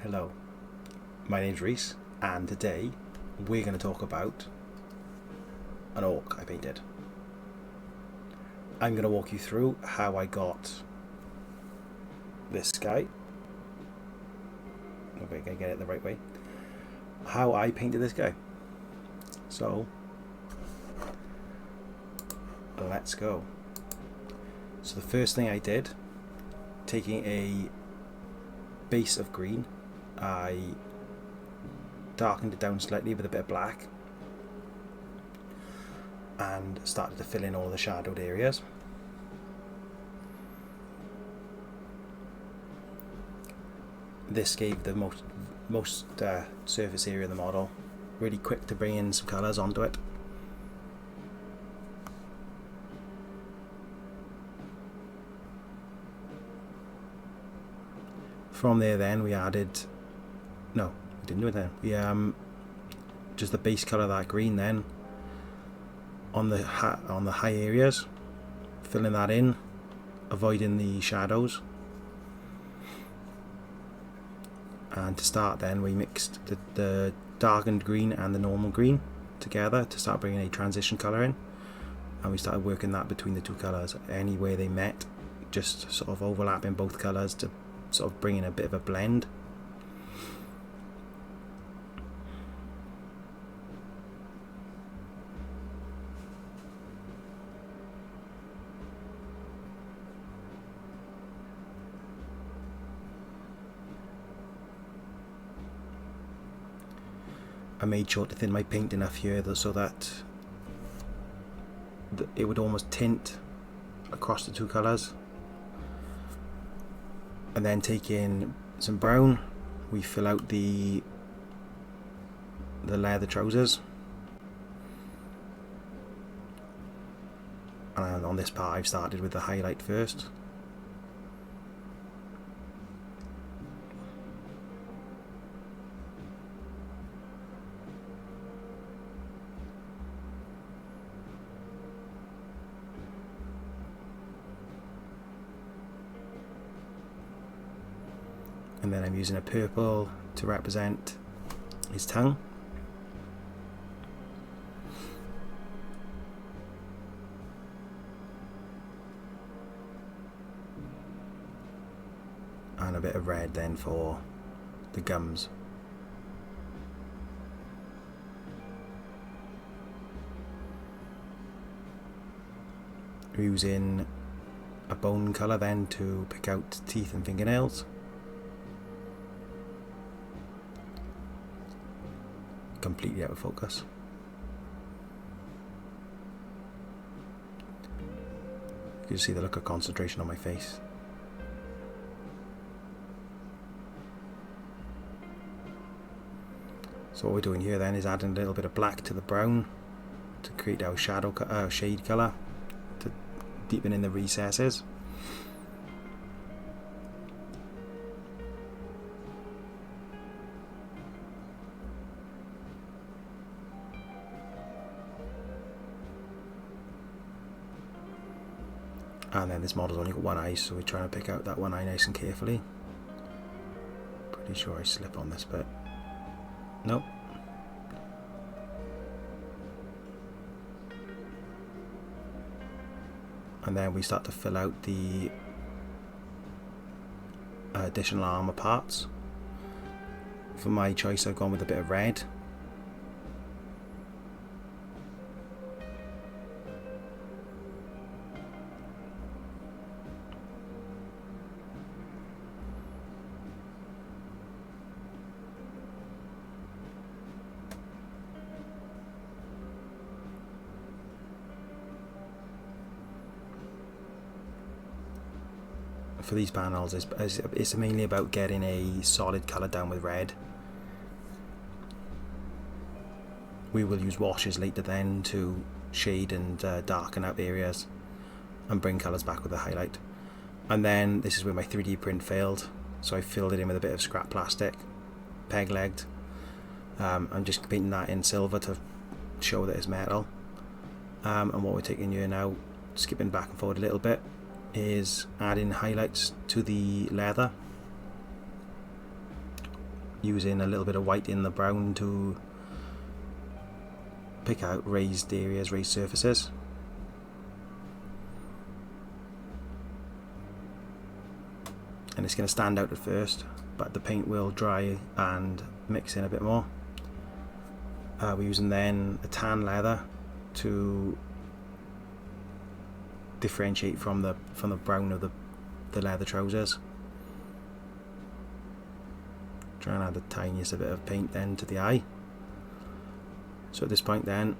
Hello, my name's Reese, and today we're going to talk about an orc I painted. I'm going to walk you through how I got this guy. Okay, gotta get it the right way. How I painted this guy. So, let's go. So the first thing I did, taking a base of green, I darkened it down slightly with a bit of black and started to fill in all the shadowed areas. This gave the most surface area of the model. Really quick to bring in some colours onto it. From there then we added, no, we didn't do it then. We just the base colour of that green then on the high areas, filling that in, avoiding the shadows. And to start then we mixed the darkened green and the normal green together to start bringing a transition colour in, and we started working that between the two colours. Anywhere they met, just sort of overlapping both colours to sort of bring in a bit of a blend. I made sure to thin my paint enough here so that it would almost tint across the two colours. And then taking some brown, we fill out the leather trousers. And on this part I've started with the highlight first. And then I'm using a purple to represent his tongue. And a bit of red then for the gums. We're using a bone colour then to pick out teeth and fingernails. Completely out of focus. You can see the look of concentration on my face. So what we're doing here then is adding a little bit of black to the brown to create our shade colour, to deepen in the recesses. And then this model's only got one eye, so we're trying to pick out that one eye nice and carefully. Pretty sure I slip on this bit. Nope. And then we start to fill out the additional armour parts. For my choice I've gone with a bit of red. For these panels, it's mainly about getting a solid colour down with red. We will use washes later then to shade and darken out areas and bring colours back with the highlight. And then this is where my 3D print failed, so I filled it in with a bit of scrap plastic, peg-legged. I'm just painting that in silver to show that it's metal. And what we're taking here now skipping back and forward a little bit, is adding highlights to the leather, using a little bit of white in the brown to pick out raised areas, raised surfaces. And it's going to stand out at first, but the paint will dry and mix in a bit more. We're using then a tan leather to differentiate from the brown of the leather trousers. Try and add the tiniest bit of paint then to the eye. So at this point then,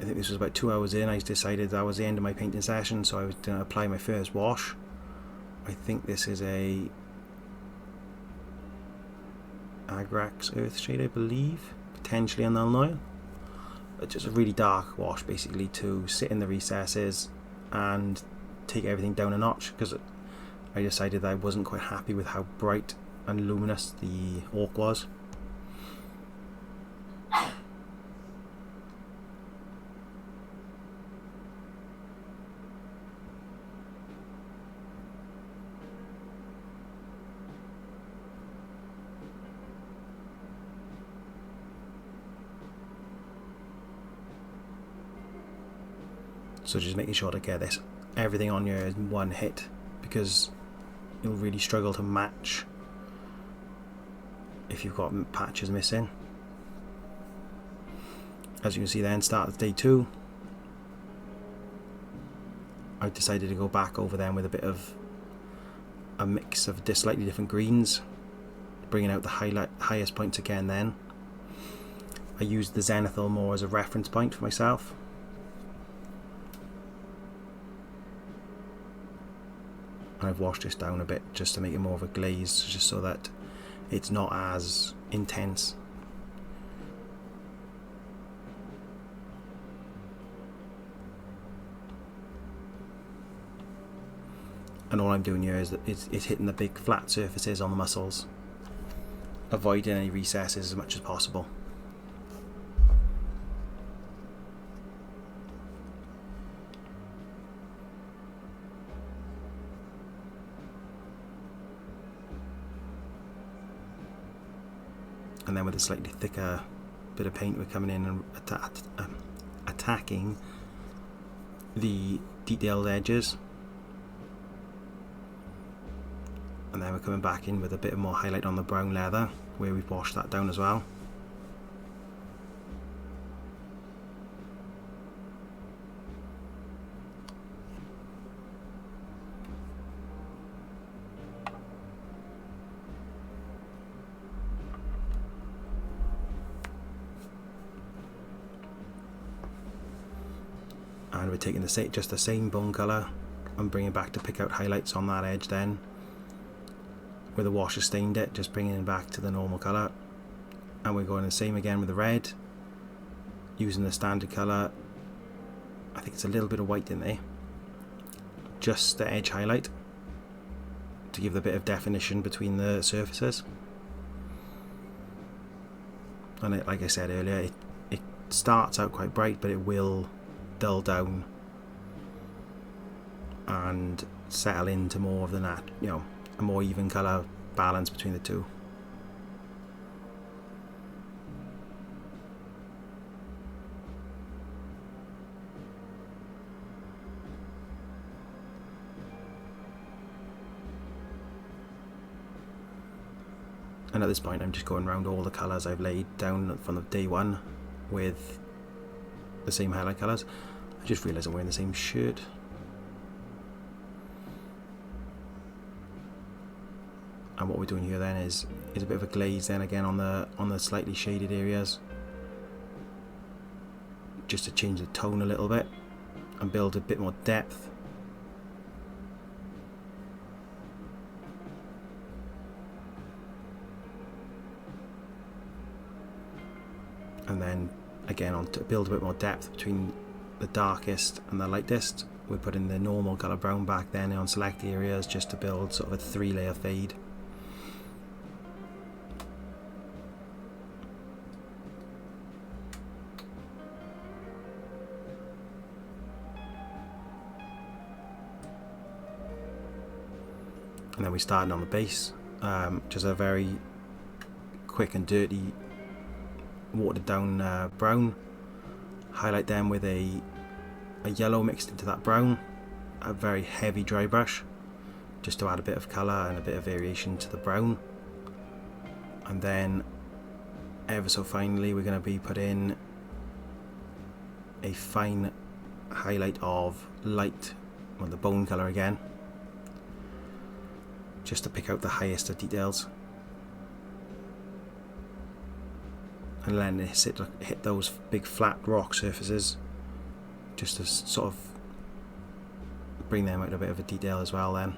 I think this was about 2 hours in, I decided that was the end of my painting session, so I was going to apply my first wash. I think this is a Agrax Earth shade, I believe, potentially a null oil. But just a really dark wash basically to sit in the recesses and take everything down a notch, because I decided that I wasn't quite happy with how bright and luminous the ork was. So just making sure to get this everything on you in one hit, because you'll really struggle to match if you've got patches missing. As you can see then, start of day 2, I decided to go back over them with a bit of a mix of slightly different greens, bringing out the highest points again then. I used the zenithal more as a reference point for myself. And I've washed this down a bit just to make it more of a glaze, just so that it's not as intense. And all I'm doing here is hitting the big flat surfaces on the muscles, avoiding any recesses as much as possible. And then with a slightly thicker bit of paint, we're coming in and attacking the detailed edges. And then we're coming back in with a bit more highlight on the brown leather, where we've washed that down as well. And we're taking just the same bone colour and bringing it back to pick out highlights on that edge then. Where the wash has stained it, just bringing it back to the normal colour. And we're going the same again with the red, using the standard colour. I think it's a little bit of white in there, just the edge highlight to give the bit of definition between the surfaces. And like I said earlier, it starts out quite bright, but it will dull down and settle into more of the a more even colour balance between the two. And at this point I'm just going around all the colours I've laid down from the day 1 with the same highlight colours. I just realised I'm wearing the same shirt. And what we're doing here then is a bit of a glaze then again on the slightly shaded areas, just to change the tone a little bit and build a bit more depth. And then again, to build a bit more depth between the darkest and the lightest, we're putting the normal colour brown back then on select areas, just to build sort of a 3-layer fade. And then we started on the base, just a very quick and dirty watered down brown. Highlight them with a yellow mixed into that brown, a very heavy dry brush, just to add a bit of colour and a bit of variation to the brown. And then ever so finely we're going to be putting a fine highlight of light, well, the bone colour again, just to pick out the highest of details, and then hit those big flat rock surfaces just to sort of bring them out a bit of a detail as well then.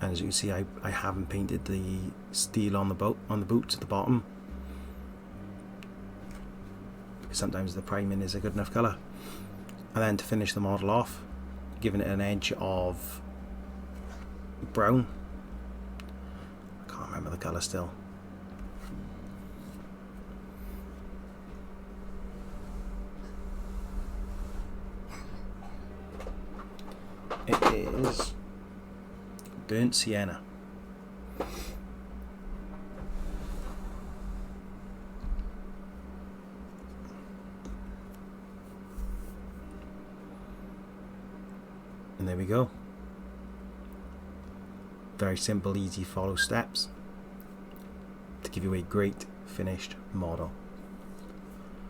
And as you can see, I haven't painted the steel on the boots at the bottom, because sometimes the priming is a good enough colour. And then to finish the model off, giving it an edge of brown. I can't remember the colour still. It is burnt sienna. And there we go. Very simple, easy follow steps to give you a great finished model.